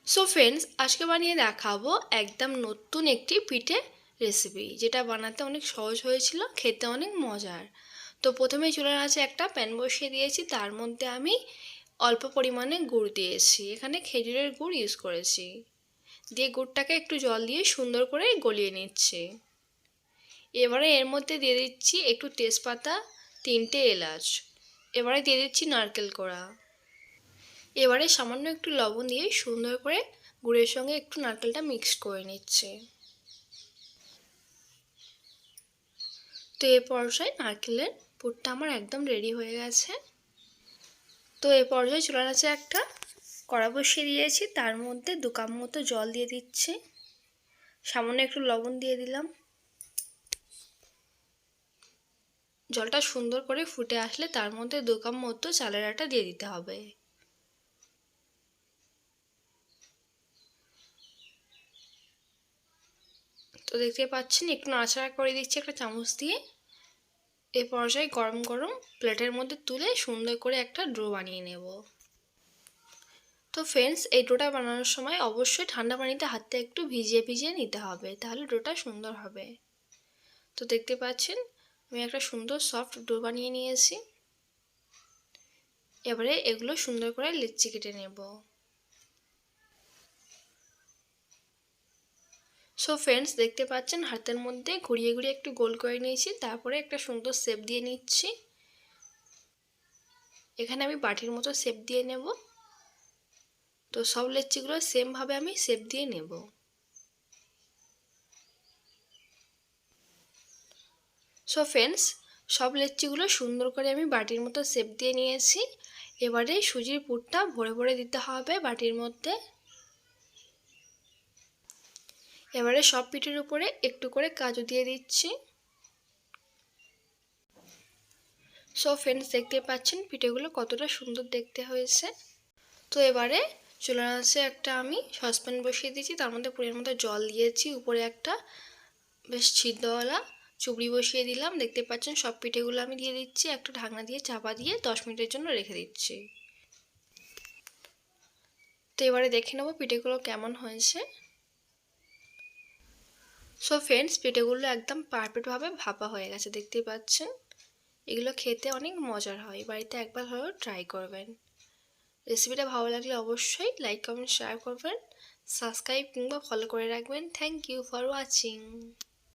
So friends, আজকে বানিয়ে দেখাবো একদম নতুন একটি পিঠে রেসিপি, যেটা বানাতে অনেক সহজ হয়েছিল, খেতে অনেক মজার। তো প্রথমেই চুলার আঁচে একটা প্যান বসিয়ে দিয়েছি, তার মধ্যে আমি অল্প পরিমাণে গুড় দিয়েছি। এখানে খেজুরের গুড় ইউজ করেছি। দিয়ে গুড়টাকে একটু জল দিয়ে সুন্দর করে গলিয়ে নিচ্ছি। এবারে এর মধ্যে দিয়ে দিচ্ছি একটু তেজপাতা, 3টে এলাচ। এবারে দিয়ে দিচ্ছি নারকেল কোড়া। এবারে সামান্য একটু লবণ দিয়ে সুন্দর করে গুড়ের সঙ্গে একটু নারকেলটা মিক্স করে নিচ্ছে। তো এ পর্যায়ে নারকেলের পুরটা আমার একদম রেডি হয়ে গেছে। তো এ পর্যায়ে চুলার আঁচে একটা কড়া বসিয়ে দিয়েছি, তার মধ্যে 2 কাপ মতো জল দিয়ে দিচ্ছি। সামান্য একটু লবণ দিয়ে দিলাম। জলটা সুন্দর করে ফুটে আসলে তার মধ্যে 2 কাপ মতো চালের আটা দিয়ে দিতে হবে। তো দেখতে পাচ্ছেন একটু নাড়াচাড়া করে দিচ্ছি একটা চামচ দিয়ে। এ পর্যায়ে গরম গরম প্লেটের মধ্যে তুলে সুন্দর করে একটা ডো বানিয়ে নেব। তো ফ্রেন্ডস, এই ডোটা বানানোর সময় অবশ্যই ঠান্ডা পানিতে হাতটা একটু ভিজিয়ে ভিজিয়ে নিতে হবে, তাহলে ডোটা সুন্দর হবে। তো দেখতে পাচ্ছেন আমি একটা সুন্দর সফট ডো বানিয়ে নিয়েছি। এবারে এগুলো সুন্দর করে লেচি কেটে নেব। সো ফ্রেন্ডস, দেখতে পাচ্ছেন হাতের মধ্যে ঘুরিয়ে ঘুরিয়ে একটু গোল করে নিয়েছি, তারপরে একটা সুন্দর শেপ দিয়ে নিচ্ছি। এখানে আমি বাটির মতো শেপ দিয়ে নেব। তো সব লেচিগুলো সেমভাবে আমি শেপ দিয়ে নেব। সো ফ্রেন্ডস, সব লেচিগুলো সুন্দর করে আমি বাটির মতো শেপ দিয়ে নিয়েছি। এবারে সুজির পুরটা ভরে ভরে দিতে হবে বাটির মধ্যে। এবারে সব পিঠের উপরে একটু করে কাজু দিয়ে দিচ্ছি। সো ফ্রেন্ডস, দেখতে পাচ্ছেন পিঠেগুলো কতটা সুন্দর দেখতে হয়েছে। তো এবারে চুলার আঁচে একটা আমি সসপ্যান বসিয়ে দিয়েছি, তার মধ্যে পুরের মধ্যে জল দিয়েছি, উপরে একটা বেশ ছিদ্রওয়ালা চুবড়ি বসিয়ে দিলাম। দেখতে পাচ্ছেন সব পিঠেগুলো আমি দিয়ে দিচ্ছি, একটা ঢাকনা দিয়ে চাপা দিয়ে 10 মিনিটের জন্য রেখে দিচ্ছি। তো এবারে দেখে নেব পিঠেগুলো কেমন হয়েছে। সো ফ্রেন্ডস, পিঠেগুলো একদম পারফেক্টভাবে ভাপা হয়ে গেছে, দেখতেই পাচ্ছেন। এগুলো খেতে অনেক মজার হয়, বাড়িতে একবার হলেও ট্রাই করবেন। রেসিপিটা ভালো লাগলে অবশ্যই লাইক কমেন্ট শেয়ার করবেন, সাবস্ক্রাইব কিংবা ফলো করে রাখবেন। Thank you for watching.